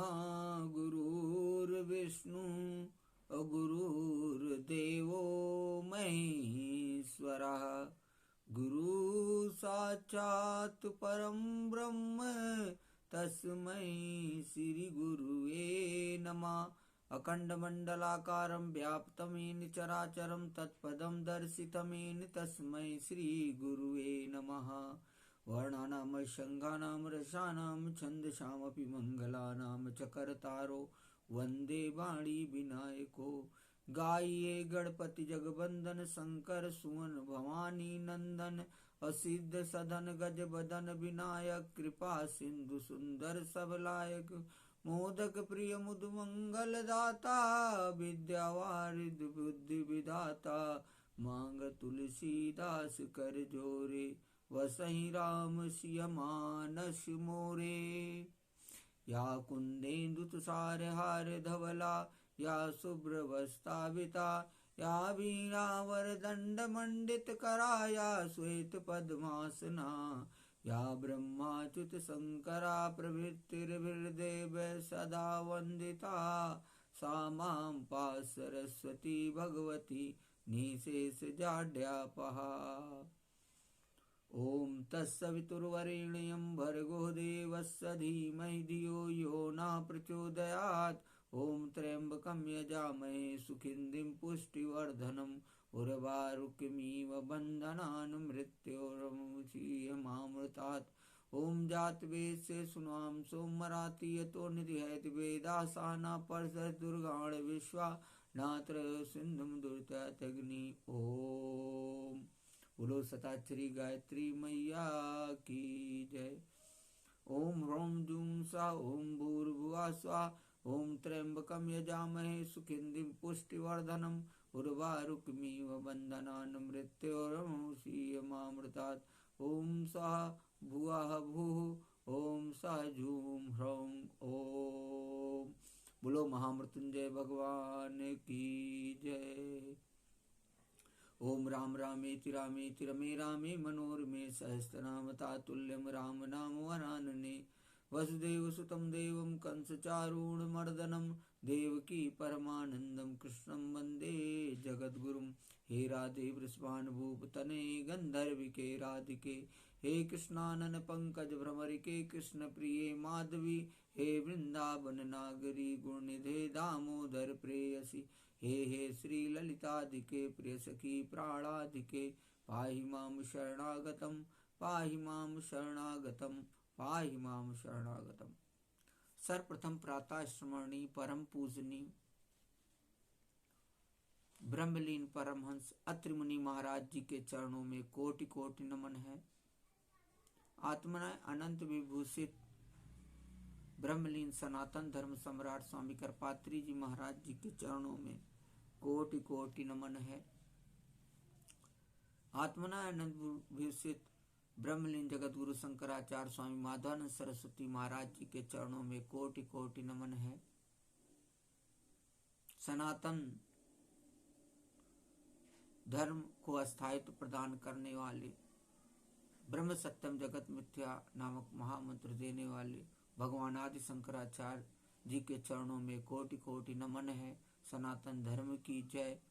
ब्रह्मा गुरुर्विष्णु गुरुर्देवो महेश्वरः गुरु साक्षात् परं ब्रह्म तस्मै श्री गुरुवे नमः। अखण्डमण्डलाकारं व्याप्तं येन चराचरं तत्पदं दर्शितं येन तस्मै श्री गुरुवे नमः। वर्णानां शङ्खानां रसानां छन्दसामपि मङ्गलानां च कर्तारो वन्दे वाणी विनायको। गाइए गणपति जगवंदन शंकर सुवन भवानी नंदन असिद्ध सदन गज बदन विनायक कृपा सिंधु सुंदर सबलायक मोदक प्रिय मुद मंगल दाता विद्यावारिद बुद्धि विदाता मांग तुलसीदास कर जोरे वसहि राम सिय मानस मोरे। या कुंदेन्दु तुषार हार धवला या शुभ्रवस्त्राविता या वीणावरदंड मंडित करा या श्वेत पद्मासना या ब्रह्माच्युत शंकरा प्रभृतिर्देव सदा वंदिता सा मां पाहि सरस्वती भगवती निशेष जाड्यापहा। ओम तत्सवितुर्वरेण्यं भर्गो देवस्य धीमहि धियो यो न प्रचोदयात्। ओम त्र्यंबकं यजामहे सुगन्धिं पुष्टिवर्धनम् उर्वारुकमिव बन्धनान् मृत्योर्मुक्षीयमामृतात्। ओम जातवेदस्य सुनाम सोमराति यतो निधिहैत वेदासाना परसर दुर्गाण विश्वा नात्र सिंधुम दुर्तग्नि। ओम बोलो सताक्षरी गायत्री मैया की जय। ओम ह्रौं जूं सा ओम भूर्भुवः स्वः ओम त्र्यंबकं यजामहे सुगन्धिं पुष्टिवर्धनम् उर्वारुकमिव बन्धनान् मृत्योर्मुक्षीयमामृतात्। ओम सः भुवः भुः ओम सः झूं ह्रौं ओम। बोलो महामृत्युंजय भगवान की जय। ओम राम रामेति रामेति रमे रामे मनोरमे सहस्रनाम तातुल्यं राम नाम वरानने। वसुदेव सुतं देवं कंसचारूणमर्दनं देवकी परमानंदं कृष्णं वंदे जगद्गुरुं। हे राधे वृषभानुभूपतने गंधर्विके राधिके हे कृष्णानन पंकज भ्रमरिके कृष्ण प्रिये माधवी हे वृंदावन नागरी गुणनिधे दामोदर प्रेयसी हे श्री ललिताधिके प्रिय सखी प्राणाधिके पाहि मां शरणागतं पाहि मां शरणागतं पाहि मां शरणागतं। सर्वप्रथम प्रातः स्मरणी परम पूजनी ब्रह्मलीन परमहंस अत्रि मुनि महाराज जी के चरणों में कोटि कोटि नमन है। आत्मना अनंत विभूषित ब्रह्मलीन सनातन धर्म सम्राट स्वामी करपात्री जी महाराज जी के चरणों में कोटि कोटि नमन है। आत्मना अनंत विभूषित ब्रह्मलीन जगत गुरु शंकराचार्य स्वामी माधवानंद सरस्वती महाराज जी के चरणों में कोटि कोटि नमन है। सनातन धर्म को अस्थायित्व प्रदान करने वाले ब्रह्म सत्यम जगत मिथ्या नामक महामंत्र देने वाले भगवान आदि शंकराचार्य जी के चरणों में कोटि कोटि नमन है। सनातन धर्म की जय।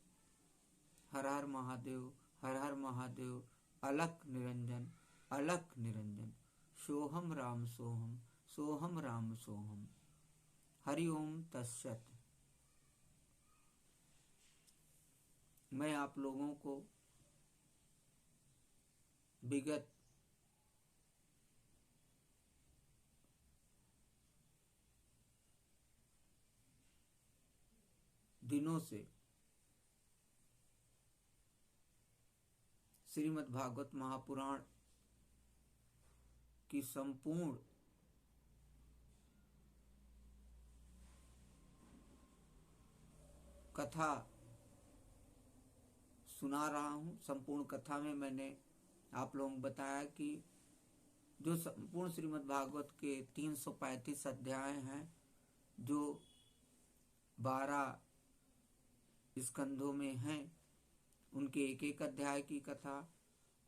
हर हर महादेव हर हर महादेव। अलख निरंजन अलख निरंजन सोहम राम सोहम सोहम राम सोहम। हरि ओम तत्सत। मैं आप लोगों को विगत दिनों से श्रीमद् भागवत महापुराण की संपूर्ण कथा सुना रहा हूँ। संपूर्ण कथा में मैंने आप लोगों को बताया कि जो संपूर्ण श्रीमद् भागवत के 335 अध्याय हैं, जो 12 स्कंधों में हैं, उनके एक एक अध्याय की कथा,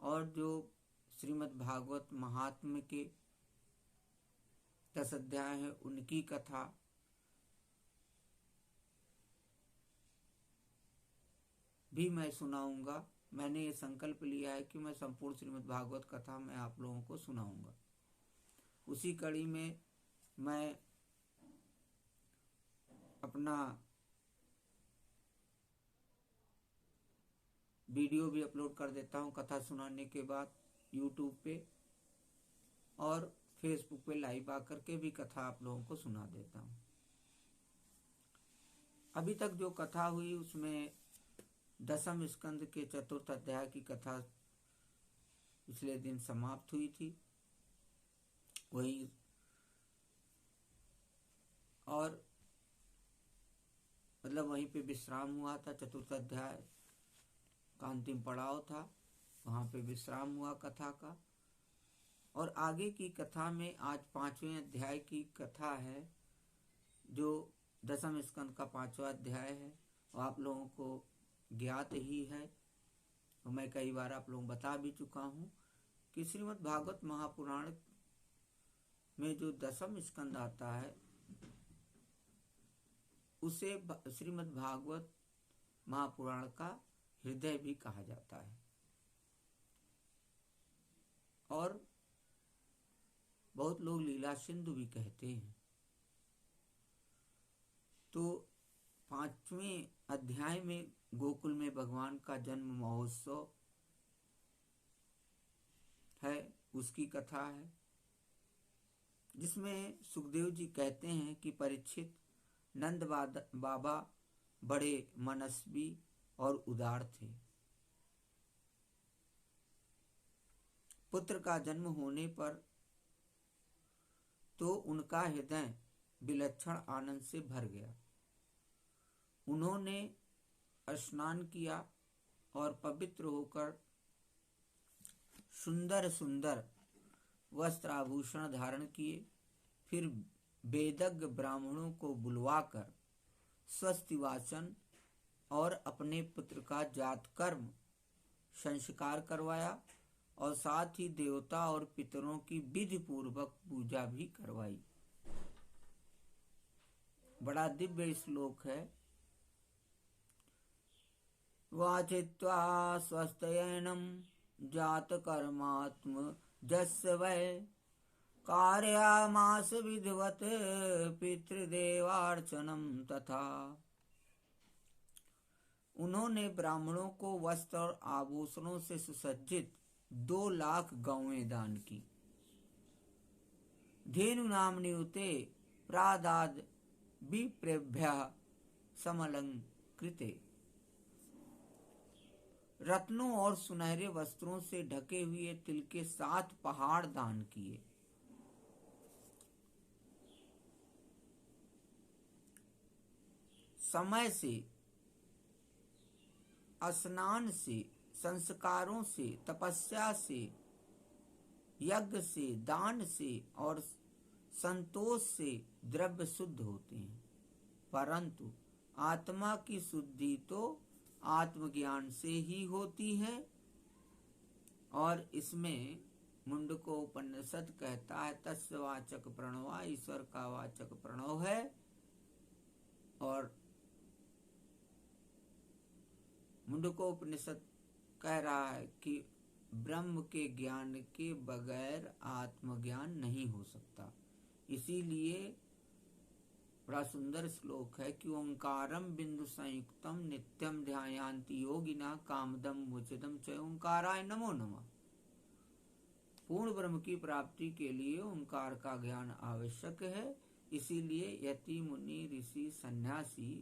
और जो श्रीमद् भागवत महात्म्य के 10 अध्याय हैं उनकी कथा, भी मैं सुनाऊंगा। मैंने ये संकल्प लिया है कि मैं संपूर्ण श्रीमद् भागवत कथा मैं आप लोगों को सुनाऊंगा। उसी कड़ी में मैं अपना वीडियो भी अपलोड कर देता हूँ कथा सुनाने के बाद यूट्यूब पे, और फेसबुक पे लाइव आकर के भी कथा आप लोगों को सुना देता हूँ। अभी तक जो कथा हुई उसमें दशम स्कंद के चतुर्थ अध्याय की कथा पिछले दिन समाप्त हुई थी, वही और मतलब वहीं पे विश्राम हुआ था। चतुर्थ अध्याय का अंतिम पड़ाव था, वहाँ पे विश्राम हुआ कथा का। और आगे की कथा में आज 5वें अध्याय की कथा है, जो दशम स्कंद का 5वां अध्याय है। और आप लोगों को ज्ञात ही है, और मैं कई बार आप लोगों को बता भी चुका हूँ कि श्रीमद् भागवत महापुराण में जो दशम स्कंद आता है उसे श्रीमद् भागवत महापुराण का हृदय भी कहा जाता है। और बहुत लोग लीला सिंधु भी कहते हैं। तो 5वें अध्याय में गोकुल में भगवान का जन्म महोत्सव है, उसकी कथा है, जिसमें सुखदेव जी कहते हैं कि परीक्षित, नंद बाबा बड़े मनस्वी और उदार थे। पुत्र का जन्म होने पर तो उनका हृदय विलक्षण आनंद से भर गया। उन्होंने स्नान किया और पवित्र होकर सुंदर सुंदर वस्त्र आभूषण धारण किए। फिर वेदज्ञ ब्राह्मणों को बुलवाकर स्वस्ति वाचन और अपने पुत्र का जात कर्म संस्कार करवाया, और साथ ही देवता और पितरों की विधि पूर्वक पूजा भी करवाई। बड़ा दिव्य श्लोक है। वाचित्वा स्वस्थयनम जात कर्मात्म जस्य वै कार्यामास विधिवत पितृदेवार्चनम तथा। उन्होंने ब्राह्मणों को वस्त्र और आभूषणों से सुसज्जित 2 लाख गौएं दान की। धेनु नामनियुते प्रादाद विप्रेभ्यः समलंकृते। रत्नों और सुनहरे वस्त्रों से ढके हुए तिल के 7 पहाड़ दान किए। समय से, स्नान से, संस्कारों से, तपस्या से, यज्ञ से, दान से और संतोष से द्रव्य शुद्ध होते हैं, परंतु आत्मा की शुद्धि तो आत्मज्ञान से ही होती है। और इसमें मुंडको उपनिषद कहता है तस्य वाचक प्रणव, ईश्वर का वाचक प्रणव है। और मुंडको उपनिषद कह रहा है कि ब्रह्म के ज्ञान के बगैर आत्मज्ञान नहीं हो सकता। इसीलिए बड़ा सुंदर श्लोक है कि ओंकारम बिंदु संयुक्तम नित्यम ध्यायान्ति योगिना कामदम मुचिदम च ओंकाराय नमो नमः। पूर्ण ब्रह्म की प्राप्ति के लिए ओंकार का ज्ञान आवश्यक है। इसीलिए यति मुनि ऋषि सन्यासी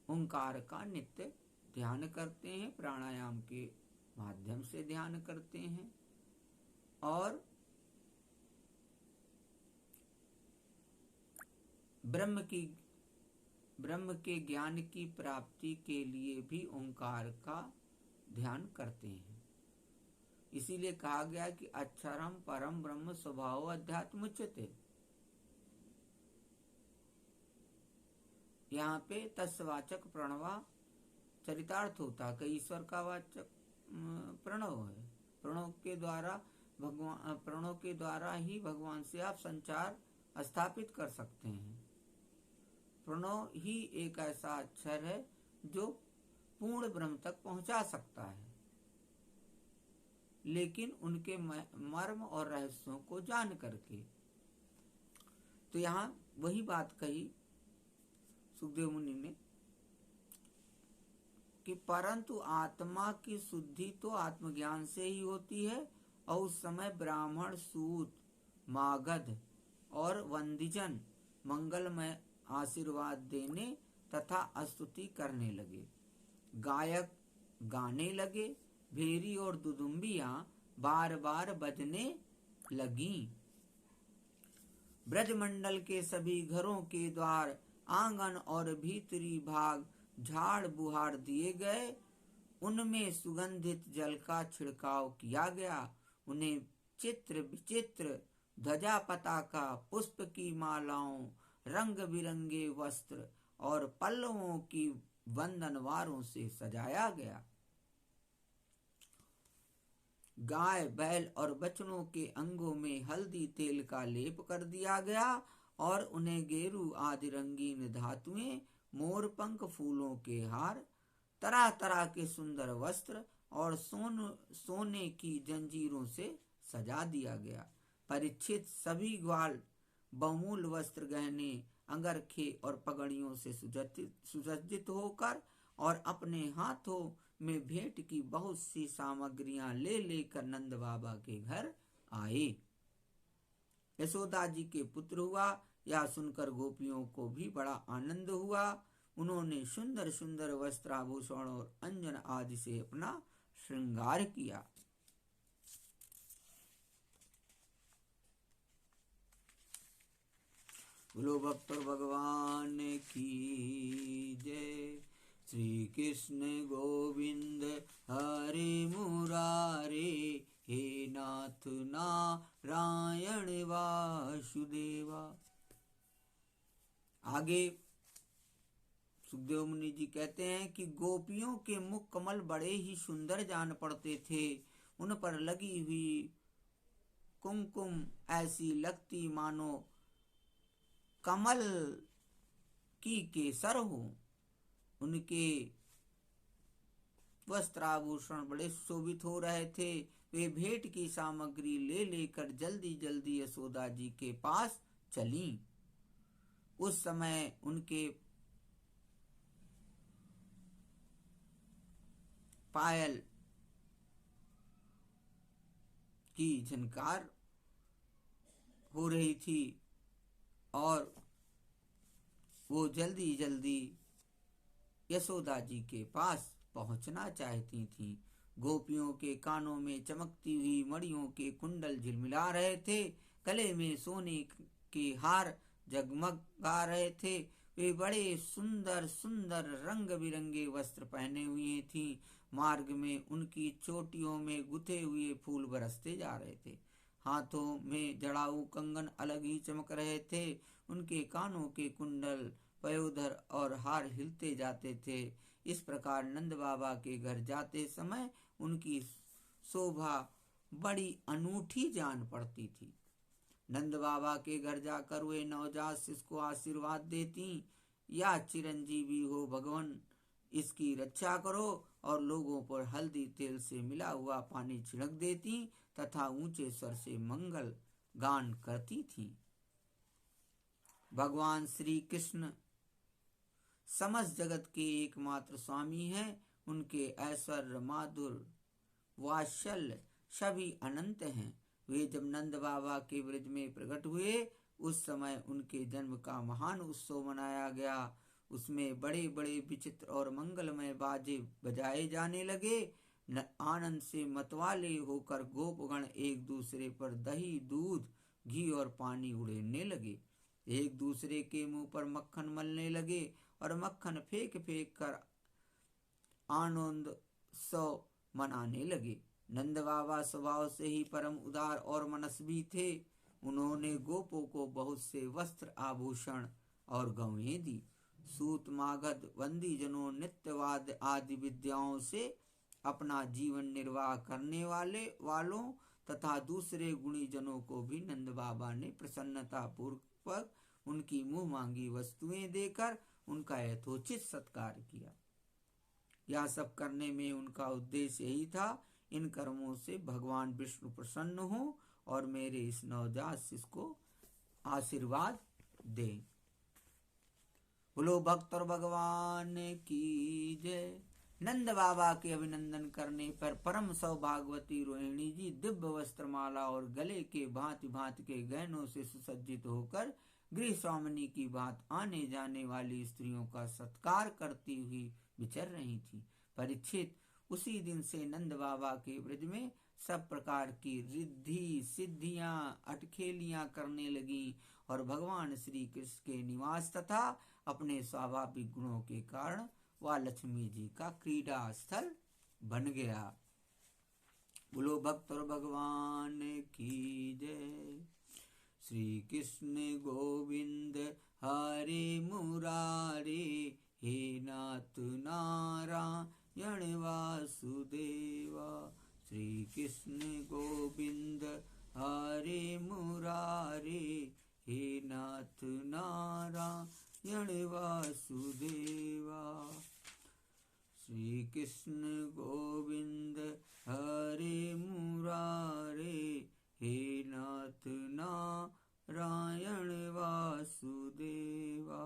ओंकार का नित्य ध्यान करते हैं, प्राणायाम के माध्यम से ध्यान करते हैं, और ब्रह्म के ज्ञान की प्राप्ति के लिए भी ओंकार का ध्यान करते हैं। इसीलिए कहा गया कि अक्षरम परम ब्रह्म स्वभाव अध्यात्म उच्यते। यहाँ पे तस्वाचक प्रणवा चरितार्थ होता है कि ईश्वर का वाचक प्रणव है। प्रणव के द्वारा ही भगवान से आप संचार स्थापित कर सकते हैं। प्रणव ही एक ऐसा अक्षर है जो पूर्ण ब्रह्म तक पहुंचा सकता है, लेकिन उनके मर्म और रहस्यों को जान करके। तो यहाँ वही बात कही सुखदेव मुनि ने कि परंतु आत्मा की शुद्धि तो आत्मज्ञान से ही होती है, और उस समय ब्राह्मण, सूत, मागध और वंदिजन मंगलमय आशीर्वाद देने तथा स्तुति करने लगे। गायक गाने लगे, भेरी और दुदुम्बियां बार बार बजने लगीं। ब्रजमंडल के सभी घरों के द्वार, आंगन और भीतरी भाग झाड़ बुहार दिए गए, उनमें सुगंधित जल का छिड़काव किया गया। उन्हें चित्र विचित्र ध्वजा पताका, पुष्प की मालाओं, रंग बिरंगे वस्त्र और पल्लवों की वंदनवारों से सजाया गया। गाय, बैल और बछड़ों के अंगों में हल्दी तेल का लेप कर दिया गया और उन्हें गेरू आदि रंगीन धातुएं, मोरपंख, फूलों के हार, तरह तरह के सुंदर वस्त्र और सोने की जंजीरों से सजा दिया गया। परीक्षित सभी ग्वाल बहुमूल्य वस्त्र, गहने, अंगरखे और पगड़ियों से सुसज्जित होकर और अपने हाथों में भेंट की बहुत सी सामग्रियां ले लेकर नंद बाबा के घर आए। यशोदा जी के पुत्र हुआ, यह सुनकर गोपियों को भी बड़ा आनंद हुआ। उन्होंने सुंदर सुंदर वस्त्राभूषण और अंजन आदि से अपना श्रृंगार किया। बोलो भक्त भगवान की जय। श्री कृष्ण गोविंद हरे मुरारे, हे नाथ नारायण वासुदेवा। आगे सुखदेव मुनि जी कहते हैं कि गोपियों के मुख कमल बड़े ही सुंदर जान पड़ते थे। उन पर लगी हुई कुमकुम ऐसी लगती मानो कमल की केसर हो। उनके वस्त्राभूषण बड़े शोभित हो रहे थे। वे भेंट की सामग्री ले लेकर जल्दी जल्दी यशोदा जी के पास चलीं। उस समय उनके पायल की झनकार हो रही थी और वो जल्दी जल्दी यशोदा जी के पास पहुंचना चाहती थी। गोपियों के कानों में चमकती हुई मणियों के कुंडल झिलमिला रहे थे, गले में सोने के हार जगमगा रहे थे। वे बड़े सुंदर सुंदर रंग बिरंगे वस्त्र पहने हुए थी। मार्ग में उनकी चोटियों में गुथे हुए फूल बरसते जा रहे थे। हाथों में जड़ाऊ कंगन अलग ही चमक रहे थे। उनके कानों के कुंडल, पयोधर और हार हिलते जाते थे। इस प्रकार नंद बाबा के घर जाते समय उनकी शोभा बड़ी अनूठी जान पड़ती थी। नंद बाबा के घर जाकर वे नवजात शिशु को आशीर्वाद देती, या चिरंजीवी हो भगवान, इसकी रक्षा करो, और लोगों पर हल्दी तेल से मिला हुआ पानी छिड़क देती तथा ऊंचे स्वर से मंगल गान करती थी। भगवान श्री कृष्ण समस्त जगत के एकमात्र स्वामी हैं। उनके ऐश्वर्य, माधुर, वात्सल्य सभी अनंत हैं। वे जब नंद बाबा के ब्रज में प्रकट हुए, उस समय उनके जन्म का महान उत्सव मनाया गया। उसमें बड़े बड़े विचित्र और मंगलमय बाजे बजाए जाने लगे। आनंद से मतवाले होकर गोपगण एक दूसरे पर दही, दूध, घी और पानी उड़ेलने लगे। एक दूसरे के मुंह पर मक्खन मलने लगे और मक्खन फेंक फेंक कर आनंद सौ मनाने लगे। नंद बाबा स्वभाव से ही परम उदार और मनस्वी थे। उन्होंने गोपों को बहुत से वस्त्र, आभूषण और गौएं दी। सूत, मागध, वंदी जनों, नित्यवाद आदि विद्याओं से अपना जीवन निर्वाह करने वालों तथा दूसरे गुणी जनों को भी नंद बाबा ने प्रसन्नता पूर्वक उनकी मुंह मांगी वस्तुएं देकर उनका यथोचित सत्कार किया। यह सब करने में उनका उद्देश्य यही था, इन कर्मों से भगवान विष्णु प्रसन्न हो और मेरे इस नवजात शिशु को आशीर्वाद दे। बोलो भक्त और भगवान की जय। नंद बाबा के अभिनंदन करने पर परम सौभाग्यवती रोहिणी जी दिव्य वस्त्रमाला और गले के भांति भांति के गहनों से सुसज्जित होकर गृह स्वामिनी की बात आने जाने वाली स्त्रियों का सत्कार करती हुई विचर रही थी। परीक्षित, उसी दिन से नंद बाबा के ब्रज में सब प्रकार की रिद्धि सिद्धियां अटखेलियां करने लगी और भगवान श्री कृष्ण के निवास तथा अपने स्वाभाविक गुणों के कारण वह लक्ष्मी जी का क्रीड़ा स्थल बन गया। बोलो भक्त और भगवान की जय। श्री कृष्ण गोविंद हरे मुरारे, हे नाथ नारायण वासुदेवा। श्री कृष्ण गोविंद हरे मुरारे, हे नाथ नारायण वासुदेवा। श्री कृष्ण गोविंद हरे मुरारे, हे नाथ नारायण वासुदेवा।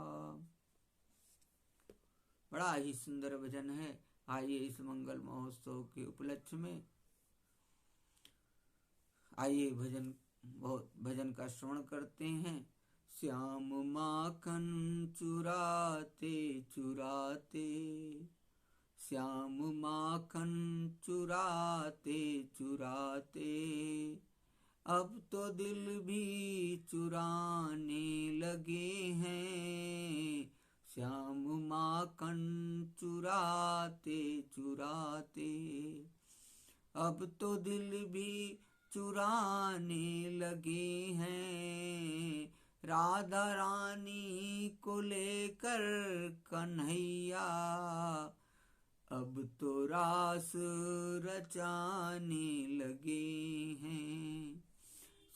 बड़ा ही सुंदर भजन है। आइए इस मंगल महोत्सव के उपलक्ष्य में आइए भजन का श्रवण करते हैं। श्याम माखन चुराते चुराते, श्याम माखन चुराते चुराते, अब तो दिल भी चुराने लगे हैं। श्याम माखन चुराते चुराते, अब तो दिल भी चुराने लगे हैं। राधा रानी को लेकर कन्हैया, अब तो रास रचाने लगे हैं।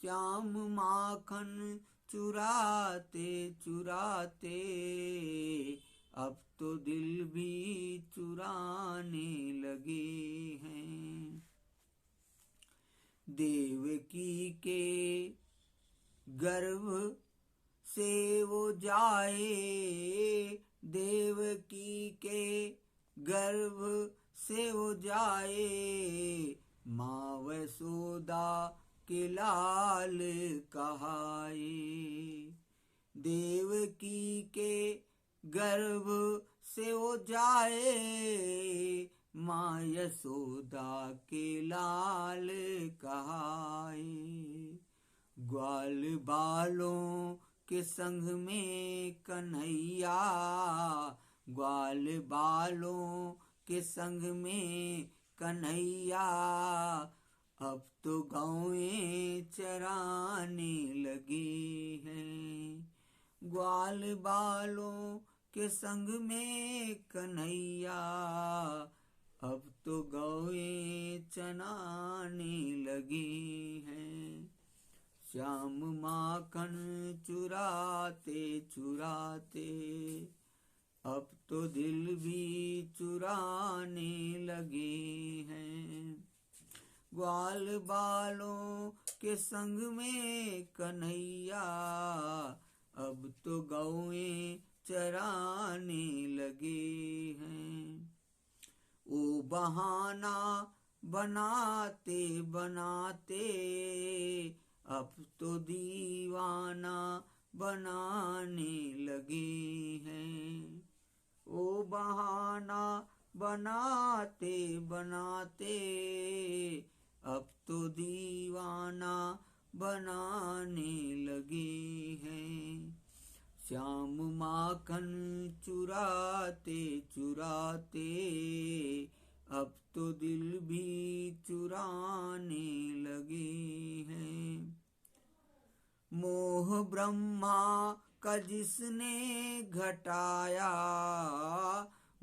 श्याम माखन चुराते चुराते, अब तो दिल भी चुराने लगे हैं। देवकी के गर्भ से वो जाए, देवकी के गर्भ से वो जाए, माँ यशोदा के लाल कहाए। देवकी के गर्भ से वो जाए, माँ यशोदा के लाल कहाए। ग्वाल बालों के संग में कन्हैया, ग्वाल बालों के संग में कन्हैया, अब तो गौएं चराने लगे हैं। ग्वाल बालों के संग में कन्हैया, अब तो गौएं चराने लगे हैं। श्याम माखन चुराते चुराते, अब तो दिल भी चुराने लगे हैं। ग्वाल बालों के संग में कन्हैया, अब तो गौएं चराने लगे हैं। ओ बहाना बनाते बनाते, अब तो दीवाना बनाने लगे हैं। ओ बहाना बनाते बनाते, अब तो दीवाना बनाने लगे हैं। श्याम माखन चुराते चुराते, अब तो दिल भी चुराने लगे हैं। मोह ब्रह्मा का जिसने घटाया,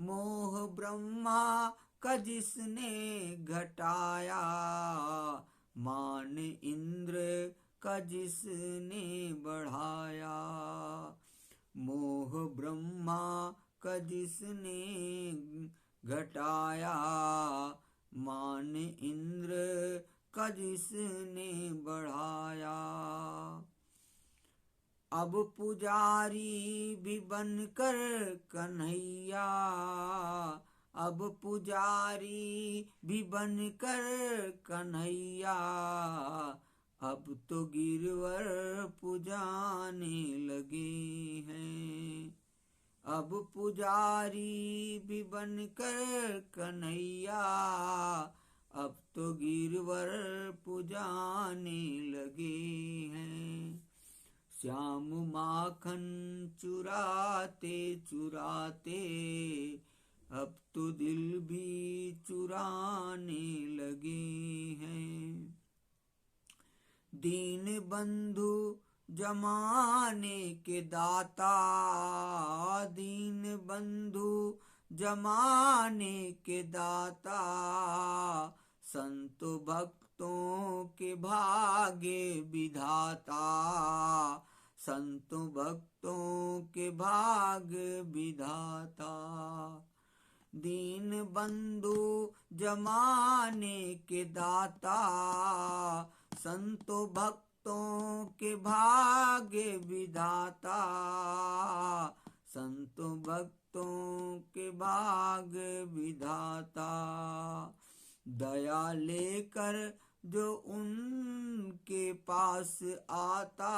मोह ब्रह्मा का जिसने घटाया, मान इंद्र का जिसने बढ़ाया। मोह ब्रह्मा का जिसने घटाया, मान इंद्र का जिसने बढ़ाया। अब पुजारी भी बनकर कन्हैया, अब पुजारी भी बनकर कन्हैया, अब तो गिरवर पुजाने लगे हैं। अब पुजारी भी बनकर कन्हैया, अब तो गिरवर पुजाने लगे हैं। श्याम माखन चुराते चुराते, अब तो दिल भी चुराने लगे हैं। दीन बंधु जमाने के दाता, दीन बंधु जमाने के दाता, संत भक्तों के भाग्य विधाता, संत भक्तों के भाग्य विधाता। दीन बंधु जमाने के दाता, संतो भक्तों के भाग्य विधाता, संतो भक्तों के भाग्य विधाता। दया लेकर जो उनके पास आता,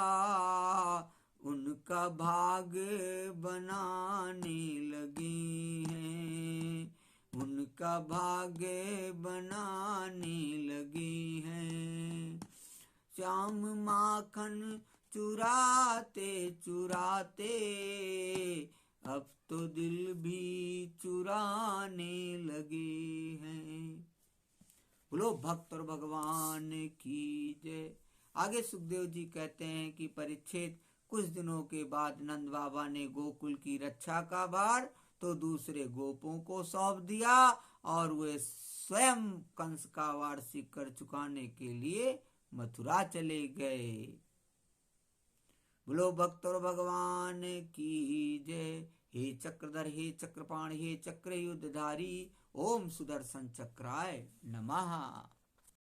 उनका भाग्य बनाने लगे हैं, उनका भाग्य बनाने लगे हैं। श्याम माखन चुराते चुराते, अब तो दिल भी चुराने लगे हैं। बोलो भक्त और भगवान की जय। आगे सुखदेव जी कहते हैं कि परीक्षित, कुछ दिनों के बाद नंद बाबा ने गोकुल की रक्षा का भार तो दूसरे गोपों को सौंप दिया और वे स्वयं कंस का वार्षिक कर चुकाने के लिए मथुरा चले गए। बोलो भक्त और भगवान की जय। हे चक्रधर, हे चक्रपाण, हे चक्र युद्धधारी, ओम सुदर्शन चक्राय नमः।